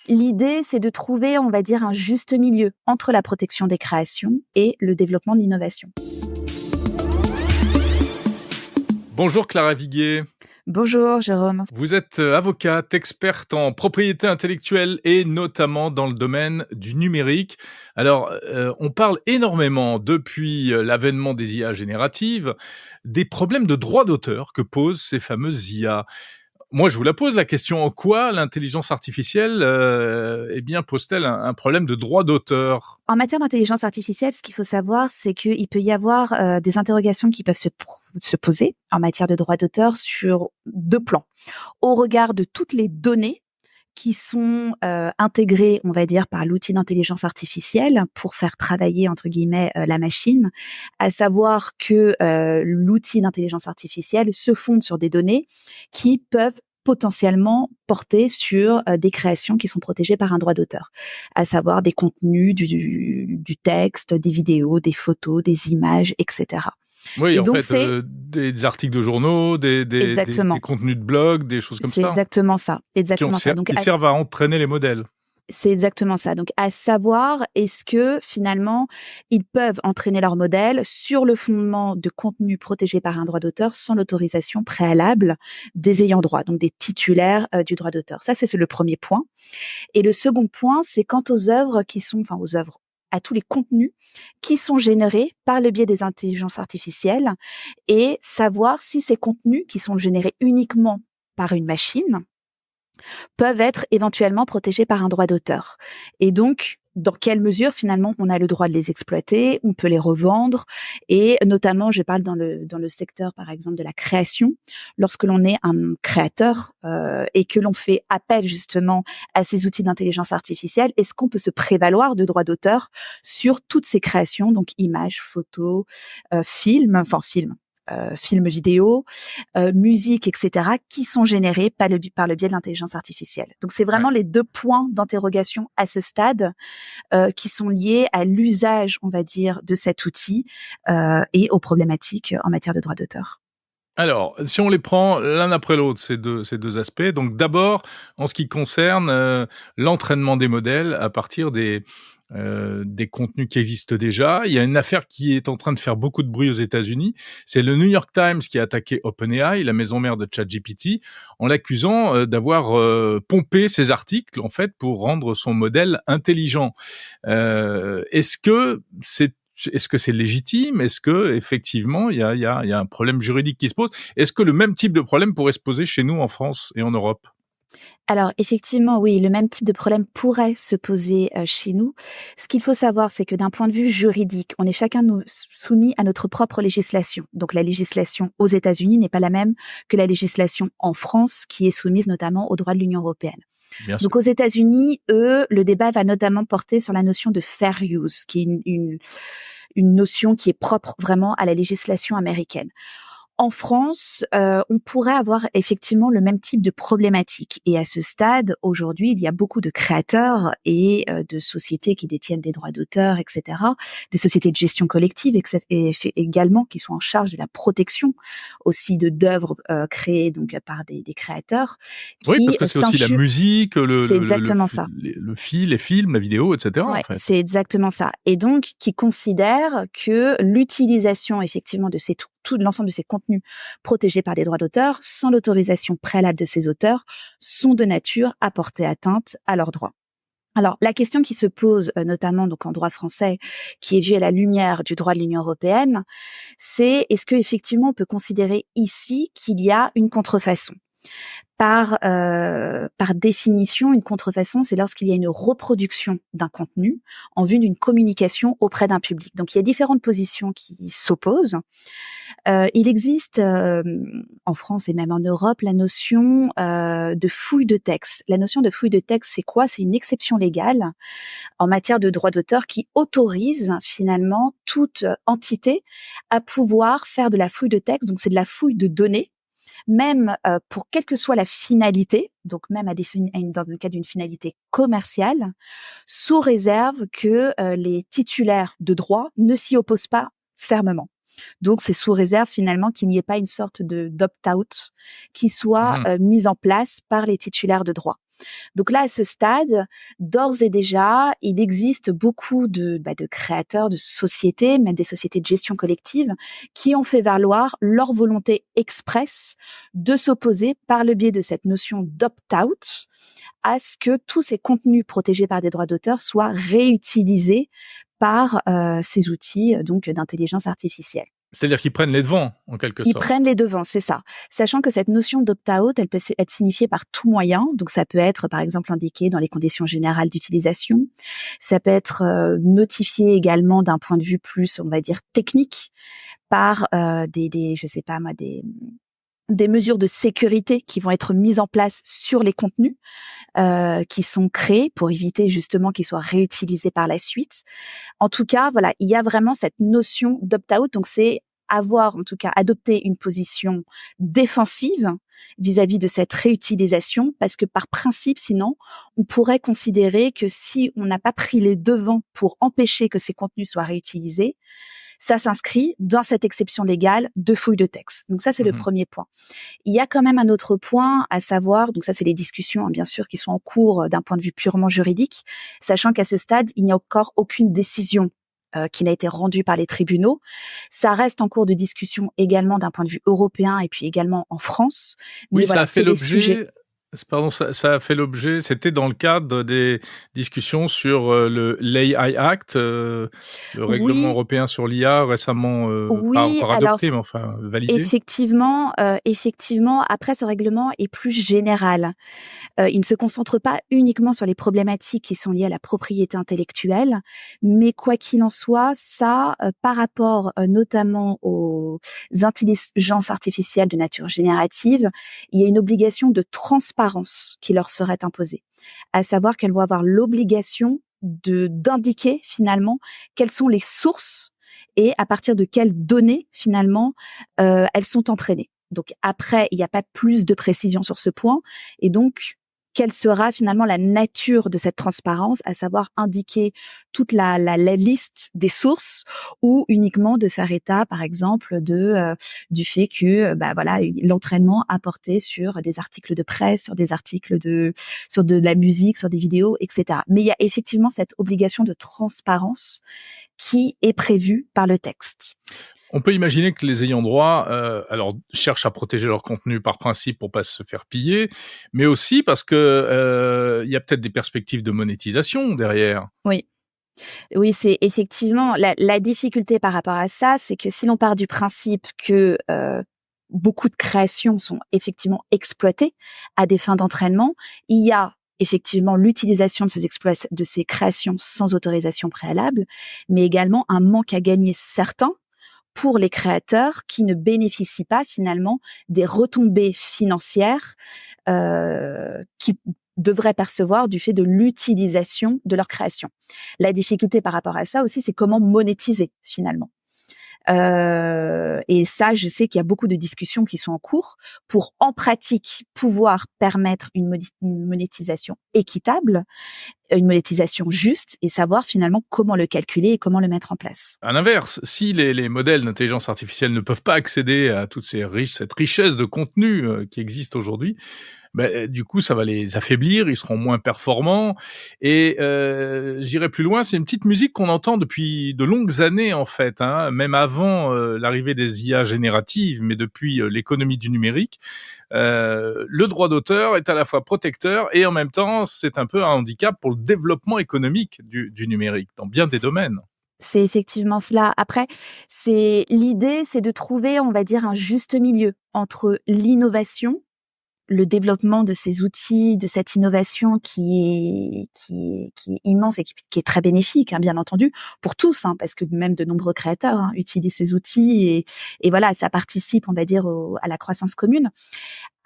L'idée, c'est de trouver, on va dire, un juste milieu entre la protection des créations et le développement de l'innovation. Bonjour Clara Viguier. Bonjour Jérôme. Vous êtes avocate, experte en propriété intellectuelle et notamment dans le domaine du numérique. Alors, on parle énormément depuis l'avènement des IA génératives des problèmes de droit d'auteur que posent ces fameuses IA. Moi, je vous la pose la question, en quoi l'intelligence artificielle pose-t-elle un problème de droit d'auteur? En matière d'intelligence artificielle, ce qu'il faut savoir, c'est qu'il peut y avoir des interrogations qui peuvent se poser en matière de droit d'auteur sur deux plans. Au regard de toutes les données qui sont intégrées, on va dire, par l'outil d'intelligence artificielle pour faire travailler, entre guillemets, la machine, à savoir que l'outil d'intelligence artificielle se fonde sur des données qui peuvent potentiellement porter sur des créations qui sont protégées par un droit d'auteur, à savoir des contenus, du texte, des vidéos, des photos, des images, etc. Oui, Et en donc fait, c'est des articles de journaux, des exactement, contenus de blog, des choses comme c'est ça, exactement ça, exactement ça. Donc qui servent à entraîner les modèles. c'est exactement ça. Donc, à savoir, est-ce que finalement, ils peuvent entraîner leur modèle sur le fondement de contenus protégés par un droit d'auteur sans l'autorisation préalable des ayants droit, donc des titulaires du droit d'auteur. Ça, c'est le premier point. Et le second point, c'est quant aux œuvres aux œuvres, à tous les contenus qui sont générés par le biais des intelligences artificielles et savoir si ces contenus qui sont générés uniquement par une machine peuvent être éventuellement protégés par un droit d'auteur. Et donc, dans quelle mesure finalement on a le droit de les exploiter, on peut les revendre, et notamment je parle dans le secteur par exemple de la création, lorsque l'on est un créateur et que l'on fait appel justement à ces outils d'intelligence artificielle, est-ce qu'on peut se prévaloir de droits d'auteur sur toutes ces créations, donc images, photos, films, films vidéo, musique, etc., qui sont générés par le biais de l'intelligence artificielle. Donc, c'est Ouais. vraiment les deux points d'interrogation à ce stade qui sont liés à l'usage, on va dire, de cet outil et aux problématiques en matière de droit d'auteur. Alors, si on les prend l'un après l'autre, ces deux aspects. Donc d'abord, en ce qui concerne l'entraînement des modèles à partir des contenus qui existent déjà, il y a une affaire qui est en train de faire beaucoup de bruit aux États-Unis. C'est le New York Times qui a attaqué OpenAI, la maison mère de ChatGPT, en l'accusant d'avoir pompé ses articles en fait pour rendre son modèle intelligent. Est-ce que c'est légitime? Est-ce que effectivement il y a un problème juridique qui se pose? Est-ce que le même type de problème pourrait se poser chez nous en France et en Europe? Alors effectivement, oui, le même type de problème pourrait se poser chez nous. Ce qu'il faut savoir, c'est que d'un point de vue juridique, on est chacun soumis à notre propre législation. Donc la législation aux États-Unis n'est pas la même que la législation en France, qui est soumise notamment aux droits de l'Union européenne. Bien sûr. Donc aux États-Unis, eux, le débat va notamment porter sur la notion de fair use, qui est une notion qui est propre vraiment à la législation américaine. En France, on pourrait avoir effectivement le même type de problématique. Et à ce stade, aujourd'hui, il y a beaucoup de créateurs et de sociétés qui détiennent des droits d'auteur, etc., des sociétés de gestion collective également qui sont en charge de la protection aussi d'œuvres créées donc par des créateurs Oui, parce qui que c'est aussi la musique, c'est exactement ça. les films, la vidéo, et cetera, en Ouais, fait. c'est exactement ça. Et donc, qui considère que l'utilisation effectivement de tout l'ensemble de ces contenus protégés par des droits d'auteur, sans l'autorisation préalable de ces auteurs, sont de nature à porter atteinte à leurs droits. Alors, la question qui se pose, notamment donc en droit français, qui est vue à la lumière du droit de l'Union européenne, c'est est-ce que effectivement on peut considérer ici qu'il y a une contrefaçon? Par définition, une contrefaçon, c'est lorsqu'il y a une reproduction d'un contenu en vue d'une communication auprès d'un public. Donc, il y a différentes positions qui s'opposent. Il existe en France et même en Europe la notion de fouille de texte. La notion de fouille de texte, c'est quoi? C'est une exception légale en matière de droit d'auteur qui autorise finalement toute entité à pouvoir faire de la fouille de texte. Donc, c'est de la fouille de données même pour quelle que soit la finalité, donc même dans le cas d'une finalité commerciale, sous réserve que les titulaires de droit ne s'y opposent pas fermement. Donc c'est sous réserve finalement qu'il n'y ait pas une sorte d'opt-out qui soit Mmh. mise en place par les titulaires de droit. Donc là, à ce stade, d'ores et déjà, il existe beaucoup de créateurs, de sociétés, même des sociétés de gestion collective, qui ont fait valoir leur volonté expresse de s'opposer par le biais de cette notion d'opt-out à ce que tous ces contenus protégés par des droits d'auteur soient réutilisés par ces outils donc d'intelligence artificielle. C'est-à-dire qu'ils prennent les devants, en quelque Ils sorte. prennent les devants, c'est ça. Sachant que cette notion d'opt-out, elle peut être signifiée par tout moyen. Donc, ça peut être, par exemple, indiqué dans les conditions générales d'utilisation. Ça peut être notifié également d'un point de vue plus, on va dire, technique par je sais pas moi, des mesures de sécurité qui vont être mises en place sur les contenus qui sont créés pour éviter justement qu'ils soient réutilisés par la suite. En tout cas, voilà, il y a vraiment cette notion d'opt-out. Donc, c'est avoir, en tout cas, adopté une position défensive vis-à-vis de cette réutilisation, parce que par principe, sinon, on pourrait considérer que si on n'a pas pris les devants pour empêcher que ces contenus soient réutilisés, ça s'inscrit dans cette exception légale de fouille de texte. Donc ça, c'est le premier point. Il y a quand même un autre point à savoir, donc ça, c'est les discussions, bien sûr, qui sont en cours d'un point de vue purement juridique, sachant qu'à ce stade, il n'y a encore aucune décision qui n'a été rendue par les tribunaux. Ça reste en cours de discussion également d'un point de vue européen et puis également en France. Oui, mais ça voilà, a fait c'est des sujets. l'objet. Pardon, ça a fait l'objet. C'était dans le cadre des discussions sur l'AI Act, le règlement Oui, européen sur l'IA récemment, pas oui, encore alors adopté, mais enfin validé. effectivement, après ce règlement est plus général. Il ne se concentre pas uniquement sur les problématiques qui sont liées à la propriété intellectuelle, mais quoi qu'il en soit, ça, par rapport notamment aux intelligences artificielles de nature générative, il y a une obligation de transparence qui leur serait imposée, à savoir qu'elles vont avoir l'obligation d'indiquer finalement quelles sont les sources et à partir de quelles données finalement elles sont entraînées. Donc après, il n'y a pas plus de précision sur ce point, et donc quelle sera finalement la nature de cette transparence, à savoir indiquer toute la liste des sources, ou uniquement de faire état, par exemple, du fait que voilà, l'entraînement a porté sur des articles de presse, sur des articles sur de la musique, sur des vidéos, etc. Mais il y a effectivement cette obligation de transparence qui est prévue par le texte. On peut imaginer que les ayants droit, alors cherchent à protéger leur contenu par principe pour pas se faire piller, mais aussi parce que, il y a peut-être des perspectives de monétisation derrière. Oui. Oui, c'est effectivement la difficulté par rapport à ça, c'est que si l'on part du principe que beaucoup de créations sont effectivement exploitées à des fins d'entraînement, il y a effectivement l'utilisation de ces créations sans autorisation préalable, mais également un manque à gagner certain pour les créateurs qui ne bénéficient pas finalement des retombées financières qui devraient percevoir du fait de l'utilisation de leur création. La difficulté par rapport à ça aussi, c'est comment monétiser finalement. Et ça, je sais qu'il y a beaucoup de discussions qui sont en cours pour, en pratique, pouvoir permettre une monétisation équitable, une monétisation juste, et savoir finalement comment le calculer et comment le mettre en place. À l'inverse, si les modèles d'intelligence artificielle ne peuvent pas accéder à toute cette richesse de contenu qui existe aujourd'hui, du coup, ça va les affaiblir, ils seront moins performants. Et j'irai plus loin, c'est une petite musique qu'on entend depuis de longues années, en fait, hein, même avant l'arrivée des IA génératives, mais depuis l'économie du numérique. Le droit d'auteur est à la fois protecteur et en même temps, c'est un peu un handicap pour le développement économique du numérique, dans bien des domaines. C'est effectivement cela. Après, l'idée, c'est de trouver, on va dire, un juste milieu entre l'innovation, le développement de ces outils, de cette innovation qui est immense et qui est très bénéfique, hein, bien entendu, pour tous, hein, parce que même de nombreux créateurs utilisent ces outils, et voilà, ça participe, on va dire, à la croissance commune.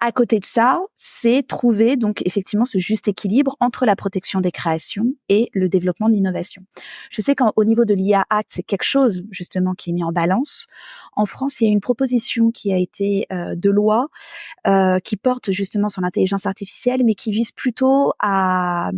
À côté de ça, c'est trouver donc effectivement ce juste équilibre entre la protection des créations et le développement de l'innovation. Je sais qu'au niveau de l'IA Act, c'est quelque chose justement qui est mis en balance. En France, il y a une proposition qui a été de loi qui porte justement sur l'intelligence artificielle, mais qui vise plutôt à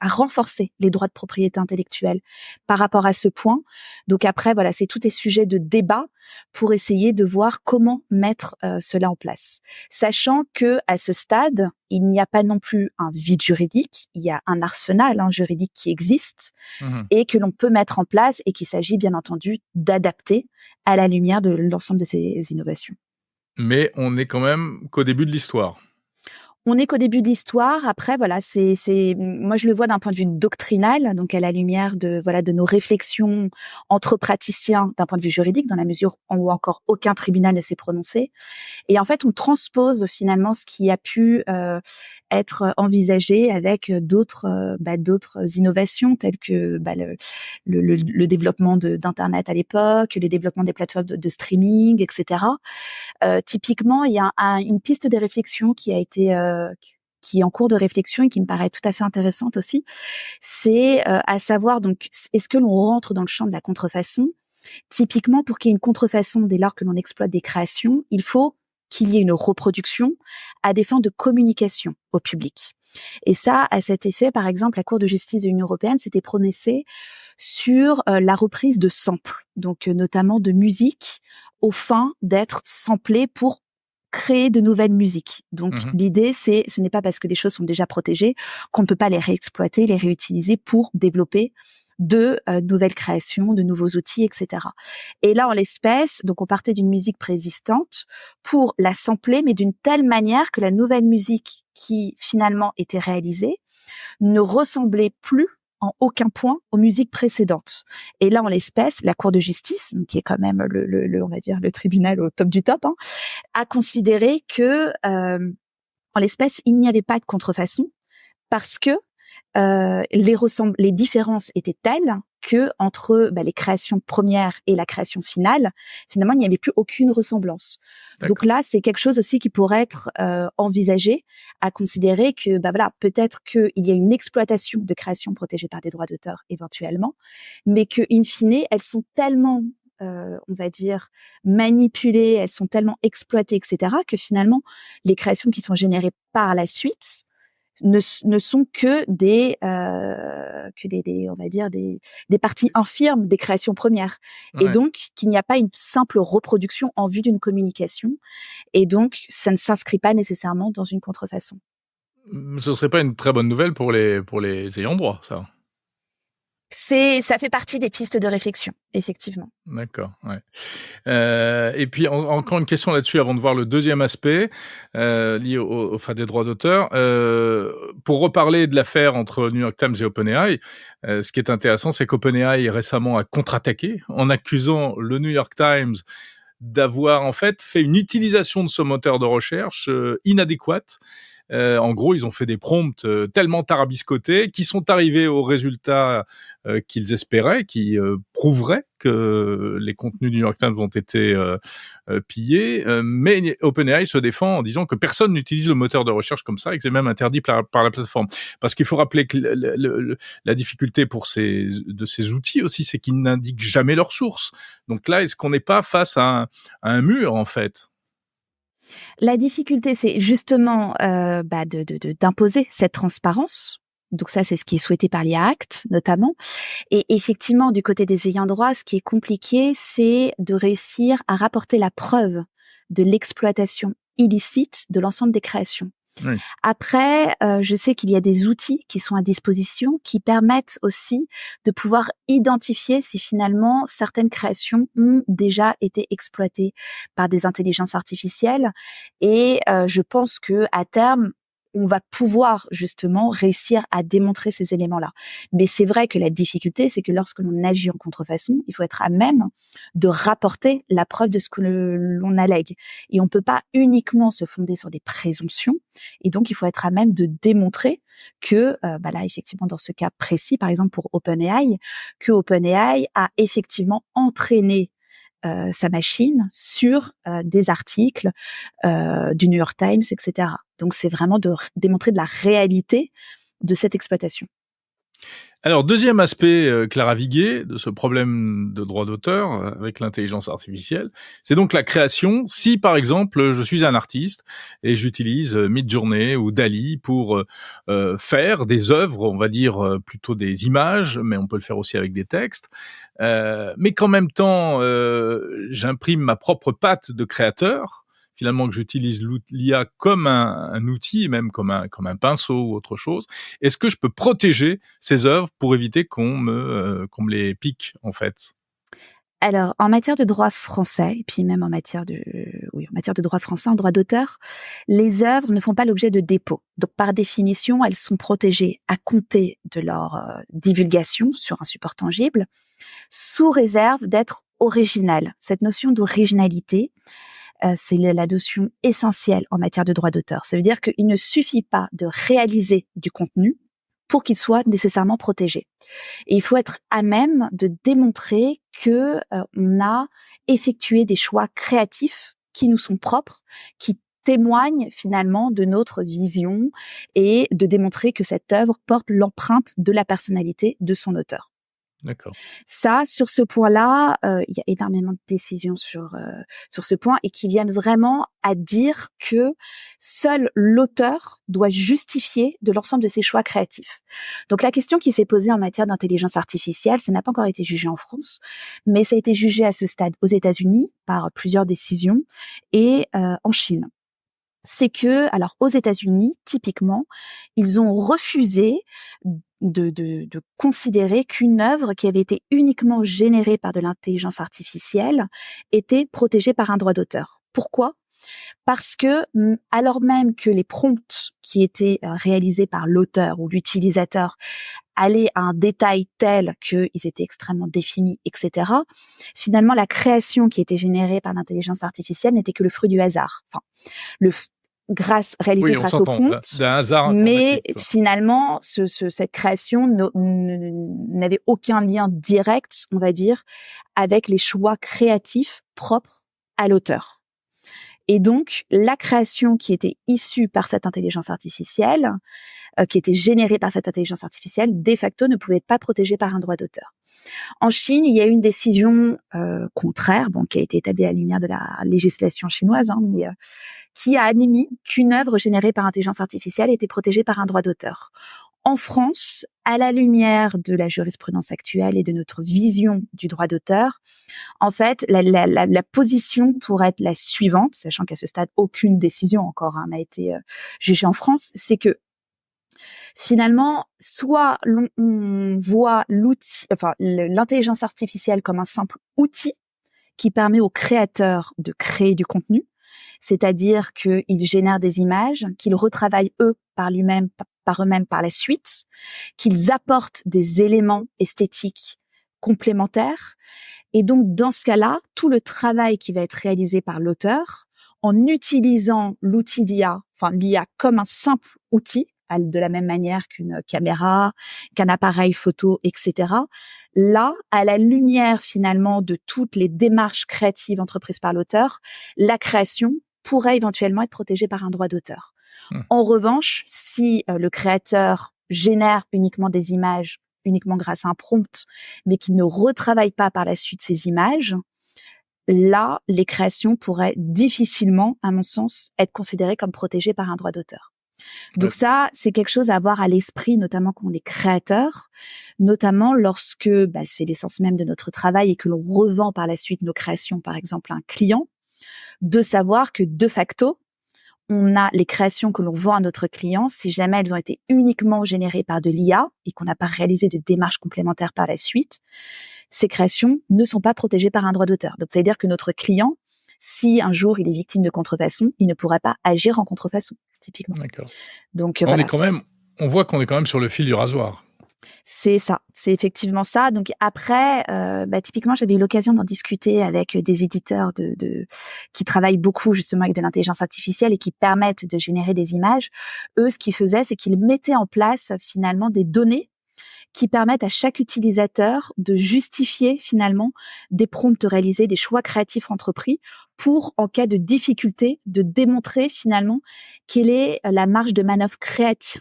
renforcer les droits de propriété intellectuelle par rapport à ce point. Donc après, voilà, c'est tout est sujet de débat pour essayer de voir comment mettre cela en place. Sachant sachant que à ce stade, il n'y a pas non plus un vide juridique, il y a un arsenal juridique qui existe Mmh. et que l'on peut mettre en place et qu'il s'agit bien entendu d'adapter à la lumière de l'ensemble de ces innovations. Mais on est quand même qu'au début de l'histoire. On n'est qu'au début de l'histoire. Après, voilà, moi je le vois d'un point de vue doctrinal, donc à la lumière de nos réflexions entre praticiens d'un point de vue juridique, dans la mesure où encore aucun tribunal ne s'est prononcé. Et en fait, on transpose finalement ce qui a pu être envisagé avec d'autres innovations telles que le développement d'internet à l'époque, le développement des plateformes de streaming, etc. Typiquement, il y a une piste de réflexion qui est en cours de réflexion et qui me paraît tout à fait intéressante aussi. C'est à savoir donc est-ce que l'on rentre dans le champ de la contrefaçon? Typiquement, pour qu'il y ait une contrefaçon dès lors que l'on exploite des créations, il faut qu'il y ait une reproduction à des fins de communication au public. Et ça, à cet effet, par exemple, la Cour de justice de l'Union européenne s'était prononcée sur la reprise de samples, donc notamment de musique, aux fins d'être samplées pour créer de nouvelles musiques. Donc Mmh. l'idée, ce n'est pas parce que des choses sont déjà protégées qu'on ne peut pas les réexploiter, les réutiliser pour développer de nouvelles créations, de nouveaux outils, etc. Et là, en l'espèce, donc on partait d'une musique préexistante pour la sampler, mais d'une telle manière que la nouvelle musique qui finalement était réalisée ne ressemblait plus en aucun point aux musiques précédentes. Et là, en l'espèce, la Cour de justice, qui est quand même on va dire le tribunal au top du top, a considéré que en l'espèce, il n'y avait pas de contrefaçon parce que les différences étaient telles que entre les créations premières et la création finale, finalement, il n'y avait plus aucune ressemblance. Donc D'accord. là, c'est quelque chose aussi qui pourrait être envisagé, à considérer que peut-être qu'il y a une exploitation de créations protégées par des droits d'auteur éventuellement, mais que in fine, elles sont tellement on va dire manipulées, elles sont tellement exploitées, etc., que finalement, les créations qui sont générées par la suite ne sont que on va dire des parties infirmes des créations premières, et Ouais. donc qu'il n'y a pas une simple reproduction en vue d'une communication, et donc ça ne s'inscrit pas nécessairement dans une contrefaçon. Ce serait pas une très bonne nouvelle pour les ayants droit, ça? Ça fait partie des pistes de réflexion, effectivement. D'accord, ouais. Et puis encore une question là-dessus avant de voir le deuxième aspect, lié au enfin des droits d'auteur. Pour reparler de l'affaire entre New York Times et OpenAI, ce qui est intéressant, c'est qu'OpenAI récemment a contre-attaqué en accusant le New York Times d'avoir en fait fait une utilisation de ce moteur de recherche, inadéquate. En gros, ils ont fait des prompts tellement tarabiscotés qui sont arrivés aux résultats qu'ils espéraient, qui prouveraient que les contenus du New York Times ont été pillés. Mais OpenAI se défend en disant que personne n'utilise le moteur de recherche comme ça et que c'est même interdit par la plateforme. Parce qu'il faut rappeler que la difficulté de ces outils aussi, c'est qu'ils n'indiquent jamais leurs sources. Donc là, est-ce qu'on n'est pas face à un mur, en fait? La difficulté, c'est justement d'imposer cette transparence. Donc ça, c'est ce qui est souhaité par l'IA Act, notamment. Et effectivement, du côté des ayants droit, ce qui est compliqué, c'est de réussir à rapporter la preuve de l'exploitation illicite de l'ensemble des créations. Oui. Après, je sais qu'il y a des outils qui sont à disposition qui permettent aussi de pouvoir identifier si finalement certaines créations ont déjà été exploitées par des intelligences artificielles, et je pense qu'à terme, on va pouvoir justement réussir à démontrer ces éléments-là. Mais c'est vrai que la difficulté, c'est que lorsque l'on agit en contrefaçon, il faut être à même de rapporter la preuve de ce que l'on allègue. Et on peut pas uniquement se fonder sur des présomptions. Et donc, il faut être à même de démontrer que, là, effectivement, dans ce cas précis, par exemple pour OpenAI, que OpenAI a effectivement entraîné sa machine sur des articles du New York Times, etc. Donc, c'est vraiment de démontrer de la réalité de cette exploitation. Alors, deuxième aspect, Clara Viguier, de ce problème de droit d'auteur avec l'intelligence artificielle, c'est donc la création. Si, par exemple, je suis un artiste et j'utilise Midjourney ou Dall-E pour faire des œuvres, on va dire plutôt des images, mais on peut le faire aussi avec des textes, mais qu'en même temps, j'imprime ma propre patte de créateur, finalement que j'utilise l'IA comme un outil, même comme un pinceau ou autre chose, est-ce que je peux protéger ces œuvres pour éviter qu'on me les pique, en fait? Alors, en matière de droit français, et puis même en matière de droit français, en droit d'auteur, les œuvres ne font pas l'objet de dépôt. Donc, par définition, elles sont protégées à compter de leur divulgation sur un support tangible, sous réserve d'être originales. Cette notion d'originalité, c'est la notion essentielle en matière de droit d'auteur. Ça veut dire qu'il ne suffit pas de réaliser du contenu pour qu'il soit nécessairement protégé. Et il faut être à même de démontrer que on a effectué des choix créatifs qui nous sont propres, qui témoignent finalement de notre vision et de démontrer que cette œuvre porte l'empreinte de la personnalité de son auteur. D'accord. Ça, sur ce point-là, il y a énormément de décisions sur ce point et qui viennent vraiment à dire que seul l'auteur doit justifier de l'ensemble de ses choix créatifs. Donc la question qui s'est posée en matière d'intelligence artificielle, ça n'a pas encore été jugé en France, mais ça a été jugé à ce stade aux États-Unis par plusieurs décisions et en Chine. C'est que, alors aux États-Unis, typiquement, ils ont refusé de considérer qu'une œuvre qui avait été uniquement générée par de l'intelligence artificielle était protégée par un droit d'auteur. Pourquoi ? Parce que, alors même que les prompts qui étaient réalisés par l'auteur ou l'utilisateur allaient à un détail tel qu'ils étaient extrêmement définis, etc., finalement, la création qui était générée par l'intelligence artificielle n'était que le fruit du hasard. Enfin, le réalisé Oui, on grâce au s'entend, prompt, d'un hasard mais informatique, quoi. finalement, cette création n'avait aucun lien direct, on va dire, avec les choix créatifs propres à l'auteur. Et donc, la création qui était issue par cette intelligence artificielle, qui était générée par cette intelligence artificielle, de facto ne pouvait pas être protégée par un droit d'auteur. En Chine, il y a eu une décision contraire, qui a été établie à la lumière de la législation chinoise, mais qui a admis qu'une œuvre générée par intelligence artificielle était protégée par un droit d'auteur. En France, à la lumière de la jurisprudence actuelle et de notre vision du droit d'auteur, en fait, la position pourrait être la suivante, sachant qu'à ce stade, aucune décision encore n'a été jugée en France, c'est que finalement, soit on voit l'intelligence artificielle comme un simple outil qui permet aux créateurs de créer du contenu, c'est-à-dire qu'ils génèrent des images, qu'ils retravaillent par eux-mêmes par la suite, qu'ils apportent des éléments esthétiques complémentaires. Et donc, dans ce cas-là, tout le travail qui va être réalisé par l'auteur, en utilisant l'outil d'IA, l'IA comme un simple outil, de la même manière qu'une caméra, qu'un appareil photo, etc. Là, à la lumière finalement de toutes les démarches créatives entreprises par l'auteur, la création pourrait éventuellement être protégée par un droit d'auteur. En revanche, si le créateur génère uniquement des images, uniquement grâce à un prompt, mais qui ne retravaille pas par la suite ces images, là, les créations pourraient difficilement, à mon sens, être considérées comme protégées par un droit d'auteur. Donc ça, c'est quelque chose à avoir à l'esprit, notamment quand on est créateur, notamment lorsque c'est l'essence même de notre travail et que l'on revend par la suite nos créations, par exemple, à un client, de savoir que de facto, on a les créations que l'on vend à notre client, si jamais elles ont été uniquement générées par de l'IA et qu'on n'a pas réalisé de démarches complémentaires par la suite, ces créations ne sont pas protégées par un droit d'auteur. Donc ça veut dire que notre client, si un jour il est victime de contrefaçon, il ne pourra pas agir en contrefaçon, typiquement. D'accord. Donc On voilà. on voit qu'on est quand même sur le fil du rasoir. C'est ça, c'est effectivement ça. Donc après, typiquement, j'avais eu l'occasion d'en discuter avec des éditeurs qui travaillent beaucoup justement avec de l'intelligence artificielle et qui permettent de générer des images. Eux, ce qu'ils faisaient, c'est qu'ils mettaient en place finalement des données qui permettent à chaque utilisateur de justifier finalement des prompts réalisés, des choix créatifs entrepris pour, en cas de difficulté, de démontrer finalement quelle est la marge de manœuvre créatrice,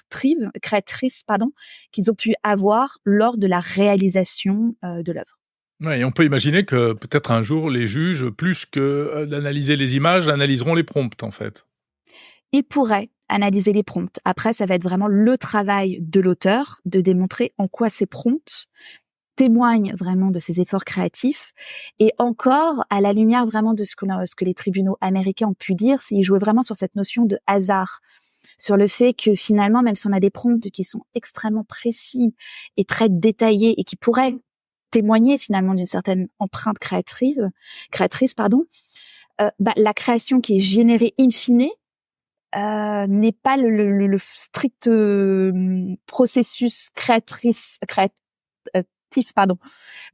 qu'ils ont pu avoir lors de la réalisation de l'œuvre. Ouais, et on peut imaginer que peut-être un jour les juges, plus que d'analyser les images, analyseront les prompts en fait. Ils pourraient analyser les prompts. Après, ça va être vraiment le travail de l'auteur de démontrer en quoi ces prompts témoigne vraiment de ses efforts créatifs. Et encore, à la lumière vraiment de ce que les tribunaux américains ont pu dire, c'est ils jouaient vraiment sur cette notion de hasard, sur le fait que finalement, même si on a des prompts qui sont extrêmement précis et très détaillés et qui pourraient témoigner finalement d'une certaine empreinte créatrice, la création qui est générée in fine n'est pas le strict processus créatif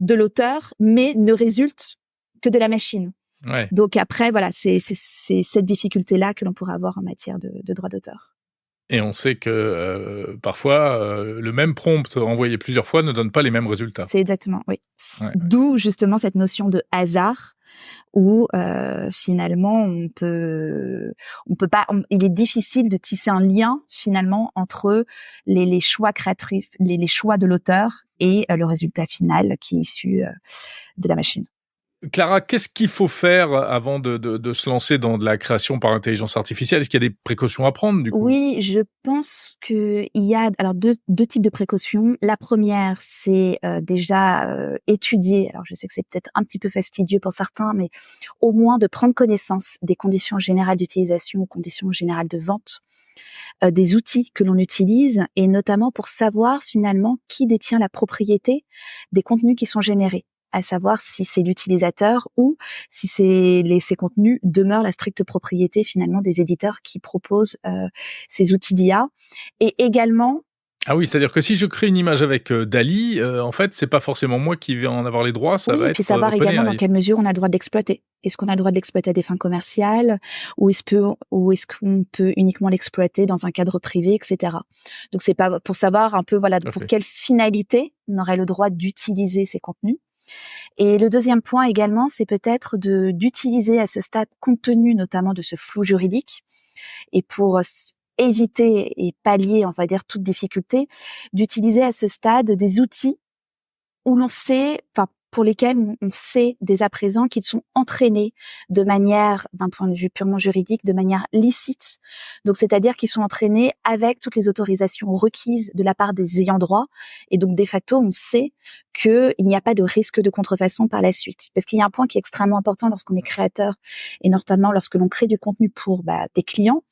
de l'auteur, mais ne résulte que de la machine. Ouais. Donc après, voilà, c'est cette difficulté-là que l'on pourrait avoir en matière de droit d'auteur. Et on sait que, parfois, le même prompt envoyé plusieurs fois ne donne pas les mêmes résultats. C'est exactement, oui. Ouais. D'où justement cette notion de hasard où finalement il est difficile de tisser un lien finalement entre les choix créatifs, les choix de l'auteur et le résultat final qui est issu de la machine. Clara, qu'est-ce qu'il faut faire avant de se lancer dans de la création par intelligence artificielle? Est-ce qu'il y a des précautions à prendre, du coup? Oui, je pense qu'il y a alors deux types de précautions. La première, c'est déjà étudier. Alors, je sais que c'est peut-être un petit peu fastidieux pour certains, mais au moins de prendre connaissance des conditions générales d'utilisation ou conditions générales de vente des outils que l'on utilise, et notamment pour savoir finalement qui détient la propriété des contenus qui sont générés, à savoir si c'est l'utilisateur ou si ces contenus demeurent la stricte propriété finalement des éditeurs qui proposent ces outils d'IA. Et également, Ah oui, c'est-à-dire que si je crée une image avec, DALL-E, en fait, c'est pas forcément moi qui vais en avoir les droits, ça oui, va et puis être, savoir également dans OpenAI. quelle mesure on a le droit de l'exploiter. Est-ce qu'on a le droit de l'exploiter à des fins commerciales, ou est-ce qu'on peut uniquement l'exploiter dans un cadre privé, etc. Donc c'est pas pour savoir un peu voilà Tout à pour fait. quelle finalité on aurait le droit d'utiliser ces contenus. Et le deuxième point également, c'est peut-être d'utiliser à ce stade, compte tenu notamment de ce flou juridique, et pour éviter et pallier, on va dire, toute difficulté, d'utiliser à ce stade des outils où l'on sait, enfin, pour lesquels on sait dès à présent qu'ils sont entraînés de manière, d'un point de vue purement juridique, de manière licite. Donc, c'est-à-dire qu'ils sont entraînés avec toutes les autorisations requises de la part des ayants droit. Et donc, de facto, on sait qu'il n'y a pas de risque de contrefaçon par la suite. Parce qu'il y a un point qui est extrêmement important lorsqu'on est créateur, et notamment lorsque l'on crée du contenu pour des clients,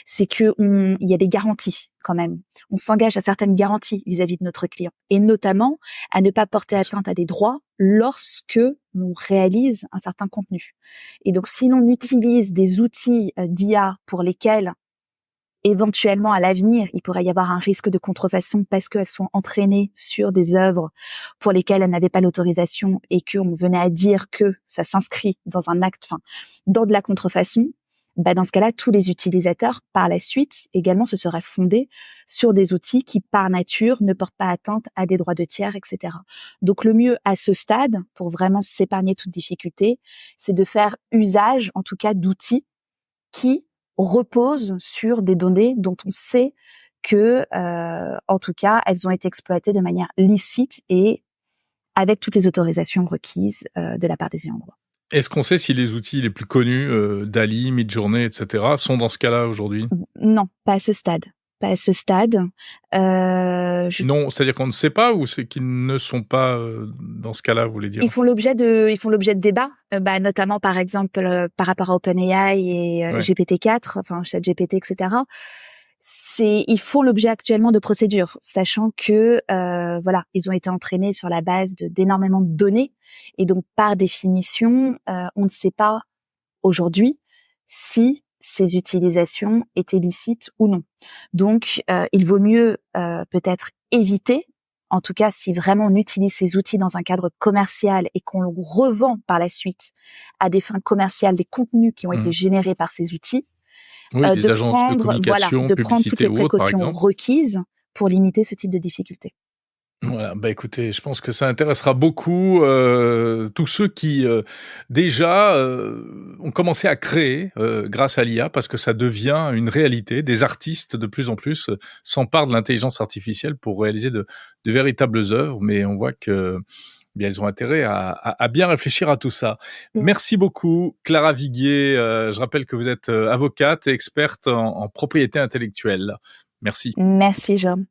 c'est que il y a des garanties quand même. On s'engage à certaines garanties vis-à-vis de notre client, et notamment à ne pas porter atteinte à des droits lorsque l'on réalise un certain contenu. Et donc, si l'on utilise des outils d'IA pour lesquels éventuellement à l'avenir, il pourrait y avoir un risque de contrefaçon parce qu'elles sont entraînées sur des œuvres pour lesquelles elles n'avaient pas l'autorisation, et qu'on venait à dire que ça s'inscrit dans un acte, enfin, dans de la contrefaçon, dans ce cas-là, tous les utilisateurs, par la suite, également, se seraient fondés sur des outils qui, par nature, ne portent pas atteinte à des droits de tiers, etc. Donc, le mieux à ce stade, pour vraiment s'épargner toute difficulté, c'est de faire usage, en tout cas, d'outils qui reposent sur des données dont on sait que, en tout cas, elles ont été exploitées de manière licite et avec toutes les autorisations requises de la part des ayants droit. Est-ce qu'on sait si les outils les plus connus, DALL-E, Midjourney et cetera, sont dans ce cas-là aujourd'hui? Non, pas à ce stade. Pas à ce stade. Non, c'est-à-dire qu'on ne sait pas, ou c'est qu'ils ne sont pas, dans ce cas-là, vous voulez dire? Ils font l'objet de débats, notamment par exemple par rapport à OpenAI et Ouais. GPT-4, enfin ChatGPT, etc. Ils font l'objet actuellement de procédures, sachant que ils ont été entraînés sur la base d'énormément de données, et donc par définition, on ne sait pas aujourd'hui si ces utilisations étaient licites ou non. Donc, il vaut mieux peut-être éviter, en tout cas si vraiment on utilise ces outils dans un cadre commercial et qu'on revend par la suite à des fins commerciales des contenus qui ont été Mmh. générés par ces outils, Oui, des de agences de communication, prendre toutes publicité les ou autres, par précautions exemple. requises pour limiter ce type de difficultés. Voilà, écoutez, je pense que ça intéressera beaucoup, tous ceux qui, déjà, ont commencé à créer, grâce à l'IA, parce que ça devient une réalité. Des artistes, de plus en plus, s'emparent de l'intelligence artificielle pour réaliser de véritables œuvres, mais on voit que, bien, elles ont intérêt à bien réfléchir à tout ça. Mmh. Merci beaucoup, Clara Viguier. Je rappelle que vous êtes, avocate et experte en propriété intellectuelle. Merci. Merci, Jérôme.